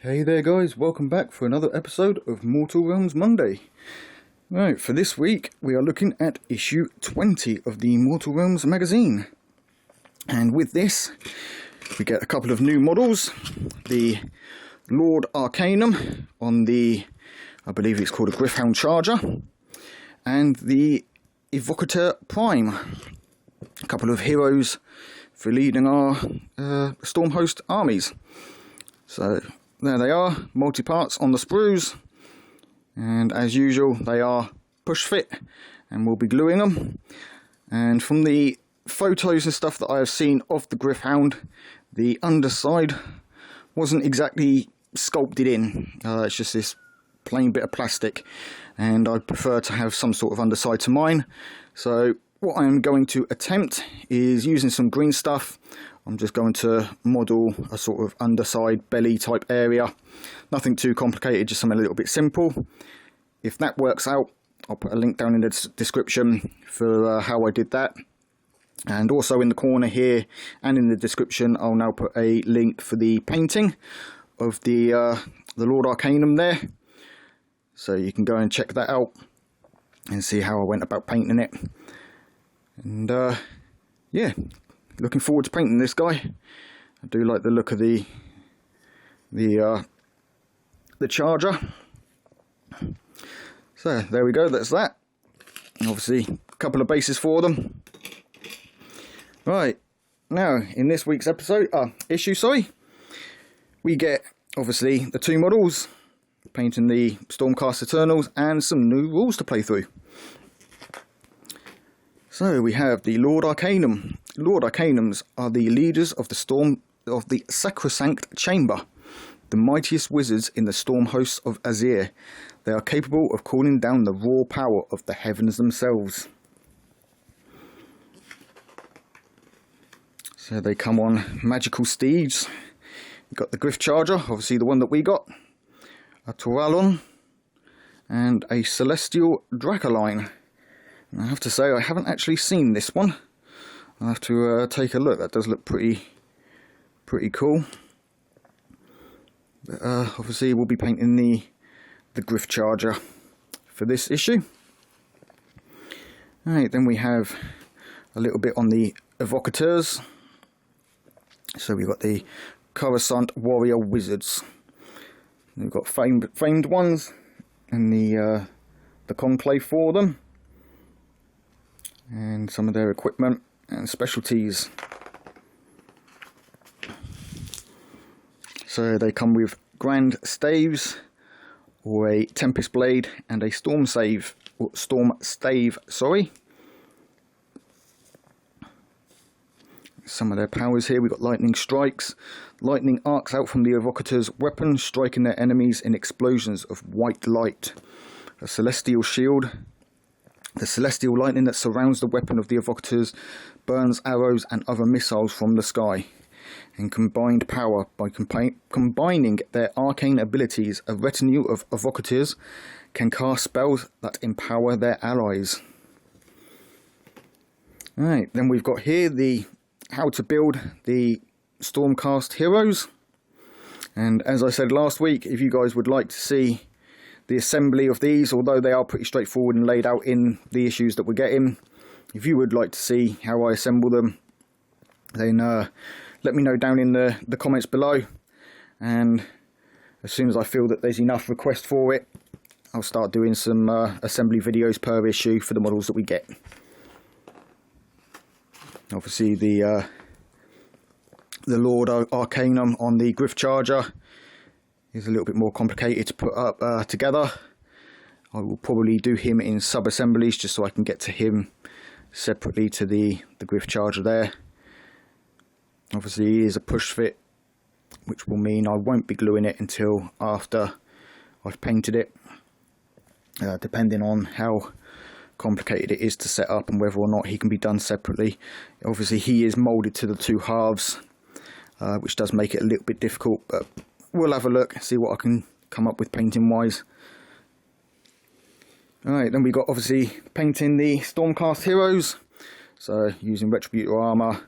Hey there guys, welcome back for another episode of Mortal Realms Monday. Right, for this week we are looking at issue 20 of the Mortal Realms magazine. And with this, we get a couple of new models. The Lord Arcanum on the, I believe it's called a Gryph-hound Charger. And the Evocator Prime. A couple of heroes for leading our Stormhost armies. So there they are, multi-parts on the sprues, and as usual they are push fit, and we'll be gluing them. And from the photos and stuff that I have seen of the Gryph-hound, the underside wasn't exactly sculpted in. It's just this plain bit of plastic, and I prefer to have some sort of underside to mine. So what I am going to attempt is, using some green stuff, I'm just going to model a sort of underside belly type area. Nothing too complicated, just something a little bit simple. If that works out, I'll put a link down in the description for how I did that. And also in the corner here and in the description, I'll now put a link for the painting of the Lord Arcanum there. So you can go and check that out and see how I went about painting it. And yeah, looking forward to painting this guy. I do like the look of the charger. So there we go, that's that. And obviously a couple of bases for them. Right, now in this week's issue, we get obviously the two models, painting the Stormcast Eternals, and some new rules to play through. So we have the Lord Arcanum. Lord Arcanums are the leaders of the Sacrosanct Chamber, the mightiest wizards in the storm hosts of Azyr. They are capable of calling down the raw power of the heavens themselves. So they come on magical steeds. You've got the Gryph Charger, obviously the one that we got, a Tauralon, and a Celestial Dracoline. And I have to say, I haven't actually seen this one. I'll have to take a look. That does look pretty cool. But, obviously we'll be painting the Gryph Charger for this issue. Alright, then we have a little bit on the Evocators. So we've got the Coruscant Warrior Wizards. We've got famed ones and the Conclave for them, and some of their equipment and specialties. So they come with Grand Staves, or a Tempest Blade, and a Storm Stave. Some of their powers here. We've got Lightning Strikes. Lightning arcs out from the Evocator's weapon, striking their enemies in explosions of white light. A Celestial Shield. The celestial lightning that surrounds the weapon of the Evocators burns arrows and other missiles from the sky. In combined power, by combining their arcane abilities, a retinue of Evocators can cast spells that empower their allies. Alright, then we've got here the how to build the Stormcast heroes. And as I said last week, if you guys would like to see the assembly of these, although they are pretty straightforward and laid out in the issues that we're getting, if you would like to see how I assemble them, then let me know down in the comments below, and as soon as I feel that there's enough request for it, I'll start doing some assembly videos per issue for the models that we get. Obviously the Lord Arcanum on the Gryph Charger is a little bit more complicated to put up together. I will probably do him in sub-assemblies just so I can get to him separately to the Gryph Charger there. Obviously he is a push fit, which will mean I won't be gluing it until after I've painted it, depending on how complicated it is to set up and whether or not he can be done separately. Obviously he is moulded to the two halves, which does make it a little bit difficult, but we'll have a look, see what I can come up with painting wise. Alright, then we got obviously painting the Stormcast heroes. So using Retributor armour,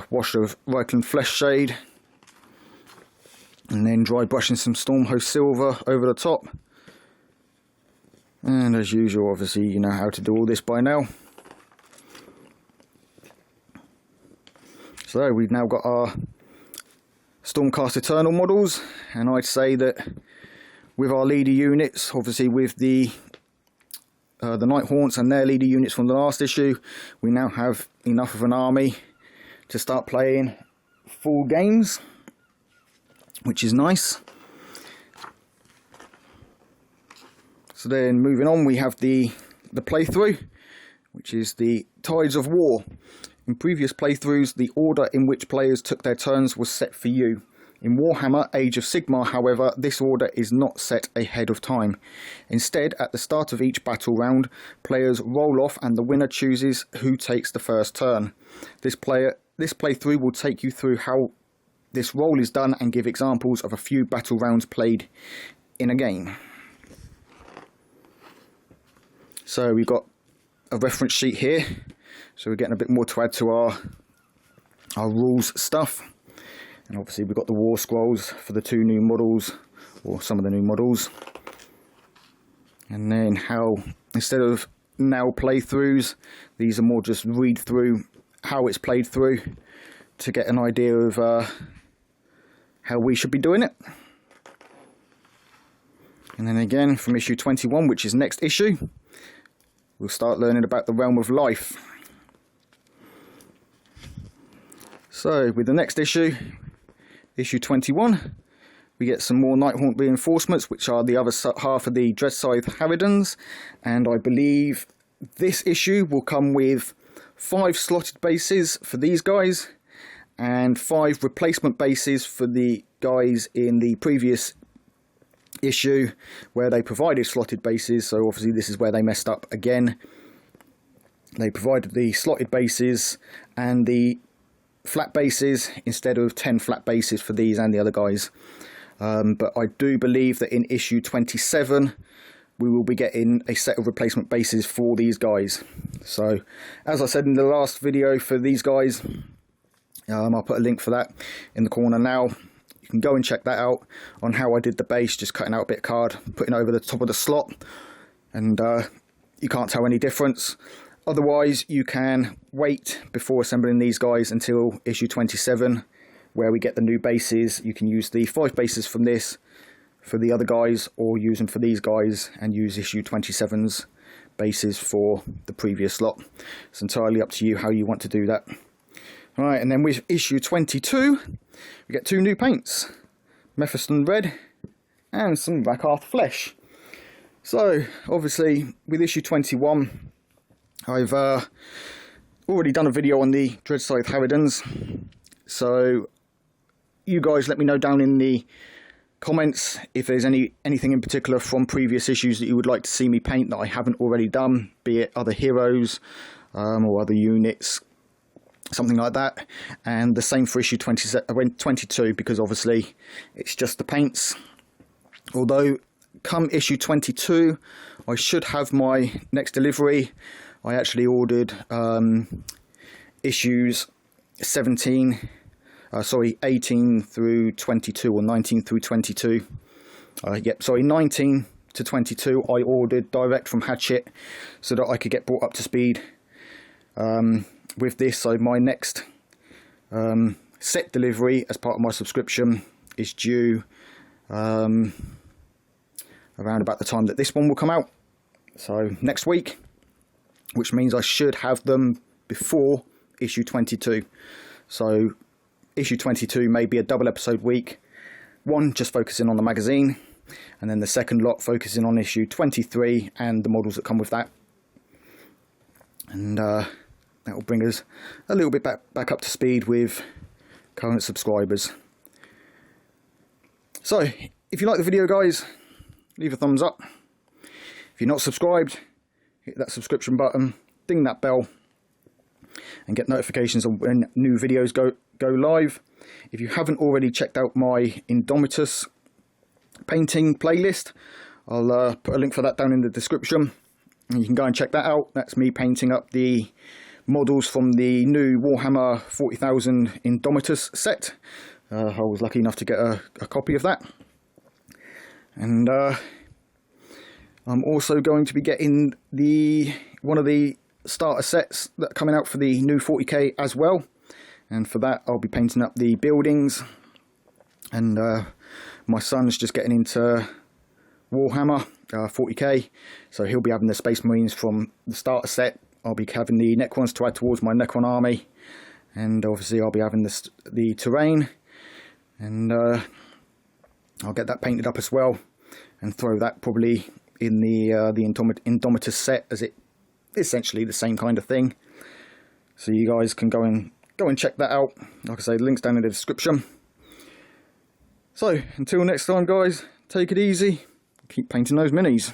wash of Reikland Flesh Shade, And then dry brushing some Stormhost Silver over the top. And as usual, obviously you know how to do all this by now. So we've now got our Stormcast Eternal models, and I'd say that with our leader units, obviously with the Nighthaunts and their leader units from the last issue, we now have enough of an army to start playing full games, which is nice. So then moving on, we have the playthrough, which is the Tides of War. In previous playthroughs, the order in which players took their turns was set for you. In Warhammer Age of Sigmar, however, this order is not set ahead of time. Instead, at the start of each battle round, players roll off and the winner chooses who takes the first turn. This playthrough will take you through how this roll is done and give examples of a few battle rounds played in a game. So we've got a reference sheet here, so we're getting a bit more to add to our rules stuff. And obviously we've got the war scrolls for the two new models, or some of the new models. And then how, instead of now playthroughs, these are more just read through how it's played through to get an idea of how we should be doing it. And then again from issue 21, which is next issue, we'll start learning about the Realm of Life. So with the next issue, issue 21, we get some more Nighthaunt reinforcements, which are the other half of the Dreadscythe Harridans, and I believe this issue will come with 5 slotted bases for these guys and 5 replacement bases for the guys in the previous issue where they provided slotted bases. So obviously this is where they messed up again. They provided the slotted bases and the flat bases instead of 10 flat bases for these and the other guys. But I do believe that in issue 27 we will be getting a set of replacement bases for these guys. So as I said in the last video for these guys, I'll put a link for that in the corner now. You can go and check that out on how I did the base, just cutting out a bit of card, putting it over the top of the slot, and you can't tell any difference. Otherwise, you can wait before assembling these guys until issue 27, where we get the new bases. You can use the 5 bases from this for the other guys, or use them for these guys and use issue 27's bases for the previous slot. It's entirely up to you how you want to do that. Right, and then with issue 22, we get 2 new paints, Mephiston Red and some Rakarth Flesh. So, obviously, with issue 21, I've already done a video on the Dreadscythe Harridans, so you guys let me know down in the comments if there's anything in particular from previous issues that you would like to see me paint that I haven't already done, be it other heroes or other units, something like that. And the same for issue 22, because obviously it's just the paints. Although come issue 22 I should have my next delivery. I actually ordered issues 18 through 22, or 19 through 22. 19 to 22 I ordered direct from Hachette so that I could get brought up to speed with this. So my next set delivery as part of my subscription is due around about the time that this one will come out, so next week, which means I should have them before issue 22. So issue 22 may be a double episode week, one just focusing on the magazine, and then the second lot focusing on issue 23 and the models that come with that. And that will bring us a little bit back up to speed with current subscribers. So if you like the video, guys, leave a thumbs up. If you're not subscribed, hit that subscription button, ding that bell, and get notifications on when new videos go live. If you haven't already checked out my Indomitus painting playlist, I'll put a link for that down in the description, and you can go and check that out. That's me painting up the models from the new Warhammer 40,000 Indomitus set I was lucky enough to get a copy of that. And I'm also going to be getting one of the starter sets that are coming out for the new 40k as well. And for that, I'll be painting up the buildings. And my son's just getting into Warhammer 40k, so he'll be having the Space Marines from the starter set. I'll be having the Necrons to add towards my Necron army, and obviously I'll be having the terrain, and I'll get that painted up as well, and throw that probably in the Indomitus set, as it essentially the same kind of thing. So you guys can go and check that out. Like I say, links down in the description. So until next time, guys, take it easy. Keep painting those minis.